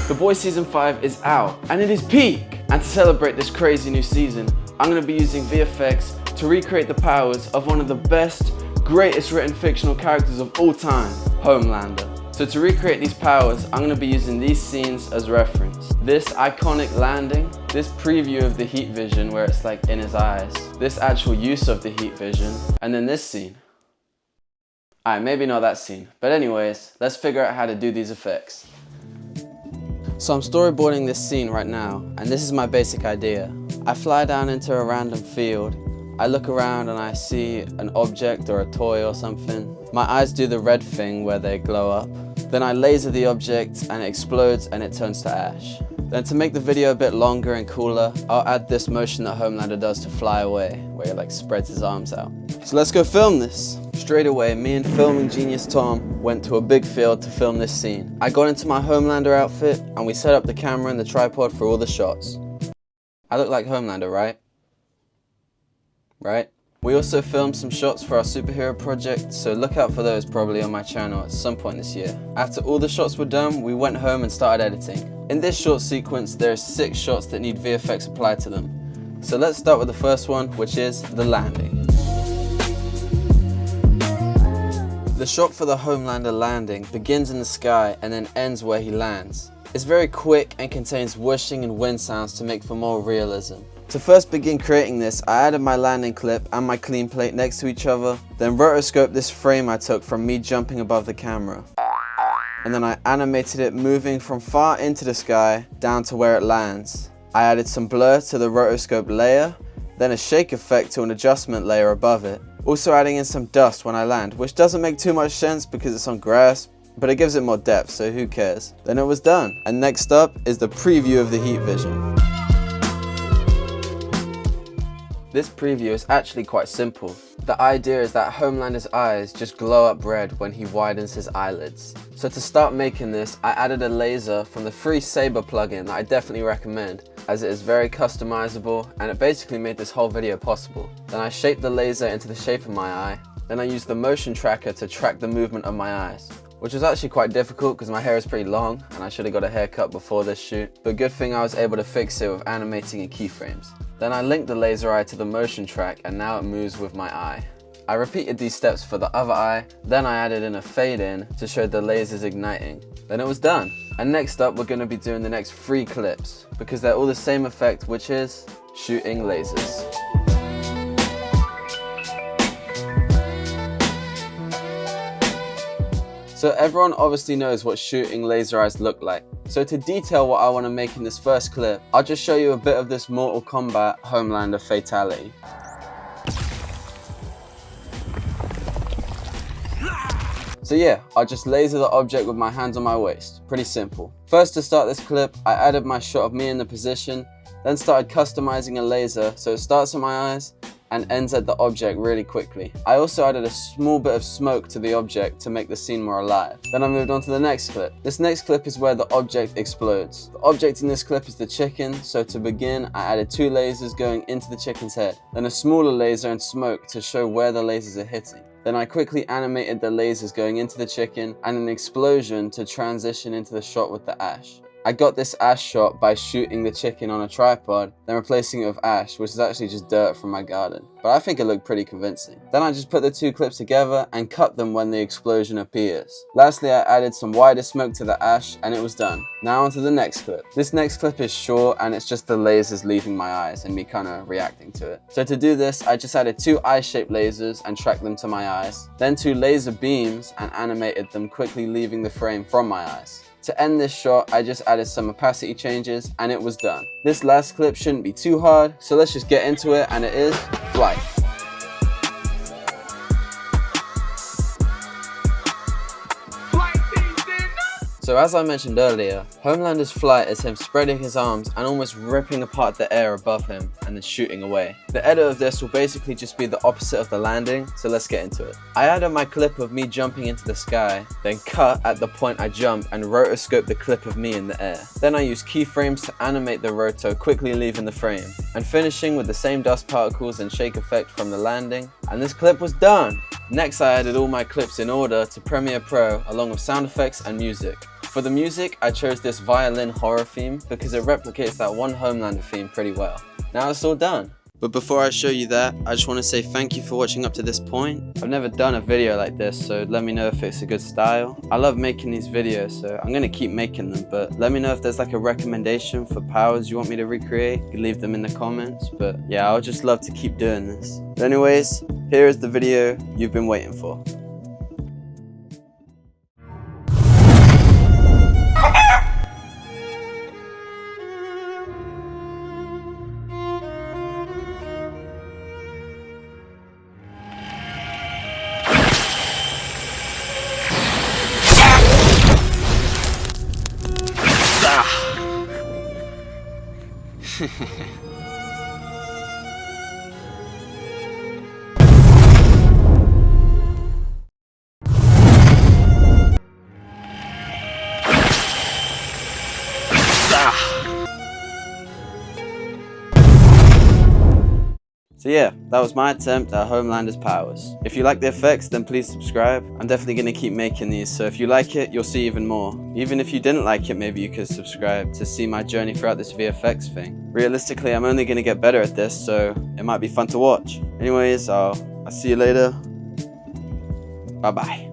The Boys Season 5 is out and it is peak! And to celebrate this crazy new season, I'm going to be using VFX to recreate the powers of one of the best, greatest written fictional characters of all time, Homelander. So to recreate these powers, I'm going to be using these scenes as reference. This iconic landing, this preview of the heat vision where it's like in his eyes, this actual use of the heat vision, and then this scene. Alright, maybe not that scene, but anyways, let's figure out how to do these effects. So I'm storyboarding this scene right now, and this is my basic idea. I fly down into a random field, I look around and I see an object or a toy or something. My eyes do the red thing where they glow up. Then I laser the object and it explodes and it turns to ash. Then to make the video a bit longer and cooler, I'll add this motion that Homelander does to fly away, where he like spreads his arms out. So let's go film this. Straight away, me and filming genius Tom went to a big field to film this scene. I got into my Homelander outfit and we set up the camera and the tripod for all the shots. I look like Homelander, right? Right? We also filmed some shots for our superhero project, so look out for those probably on my channel at some point this year. After all the shots were done, we went home and started editing. In this short sequence, there are 6 shots that need VFX applied to them. So let's start with the first one, which is the landing. The shot for the Homelander landing begins in the sky and then ends where he lands. It's very quick and contains whooshing and wind sounds to make for more realism. To first begin creating this, I added my landing clip and my clean plate next to each other, then rotoscoped this frame I took from me jumping above the camera. And then I animated it moving from far into the sky down to where it lands. I added some blur to the rotoscope layer, then a shake effect to an adjustment layer above it. Also adding in some dust when I land, which doesn't make too much sense because it's on grass, but it gives it more depth, so who cares. Then it was done. And next up is the preview of the heat vision. This preview is actually quite simple. The idea is that Homelander's eyes just glow up red when he widens his eyelids. So to start making this, I added a laser from the free Saber plugin that I definitely recommend, as it is very customizable and it basically made this whole video possible. Then I shaped the laser into the shape of my eye. Then I used the motion tracker to track the movement of my eyes, which was actually quite difficult because my hair is pretty long and I should have got a haircut before this shoot, but good thing I was able to fix it with animating and keyframes. Then I linked the laser eye to the motion track and now it moves with my eye. I repeated these steps for the other eye, then I added in a fade in to show the lasers igniting. Then it was done. And next up we're going to be doing the next 3 clips because they're all the same effect, which is shooting lasers. So everyone obviously knows what shooting laser eyes look like. So to detail what I want to make in this first clip, I'll just show you a bit of this Mortal Kombat Homelander fatality. So yeah, I'll just laser the object with my hands on my waist. Pretty simple. First, to start this clip, I added my shot of me in the position, then started customizing a laser so it starts on my eyes and ends at the object really quickly. I also added a small bit of smoke to the object to make the scene more alive. Then I moved on to the next clip. This next clip is where the object explodes. The object in this clip is the chicken, so to begin I added 2 lasers going into the chicken's head, then a smaller laser and smoke to show where the lasers are hitting. Then I quickly animated the lasers going into the chicken and an explosion to transition into the shot with the ash. I got this ash shot by shooting the chicken on a tripod, then replacing it with ash, which is actually just dirt from my garden. But I think it looked pretty convincing. Then I just put the 2 clips together and cut them when the explosion appears. Lastly, I added some wider smoke to the ash and it was done. Now on to the next clip. This next clip is short and it's just the lasers leaving my eyes and me kind of reacting to it. So to do this, I just added 2 eye-shaped lasers and tracked them to my eyes. Then 2 laser beams and animated them quickly leaving the frame from my eyes. To end this shot, I just added some opacity changes and it was done. This last clip shouldn't be too hard, so let's just get into it, and it is flight. So as I mentioned earlier, Homelander's flight is him spreading his arms and almost ripping apart the air above him and then shooting away. The edit of this will basically just be the opposite of the landing, so let's get into it. I added my clip of me jumping into the sky, then cut at the point I jump and rotoscope the clip of me in the air. Then I used keyframes to animate the roto, quickly leaving the frame, and finishing with the same dust particles and shake effect from the landing, and this clip was done! Next I added all my clips in order to Premiere Pro along with sound effects and music. For the music, I chose this violin horror theme because it replicates that one Homelander theme pretty well. Now it's all done. But before I show you that, I just want to say thank you for watching up to this point. I've never done a video like this, so let me know if it's a good style. I love making these videos, so I'm going to keep making them, but let me know if there's like a recommendation for powers you want me to recreate. You can leave them in the comments, but yeah, I would just love to keep doing this. But anyways, here is the video you've been waiting for. So yeah, that was my attempt at Homelander's powers. If you like the effects, then please subscribe. I'm definitely going to keep making these, so if you like it, you'll see even more. Even if you didn't like it, maybe you could subscribe to see my journey throughout this VFX thing. Realistically, I'm only going to get better at this, so it might be fun to watch. Anyways, I'll see you later. Bye bye.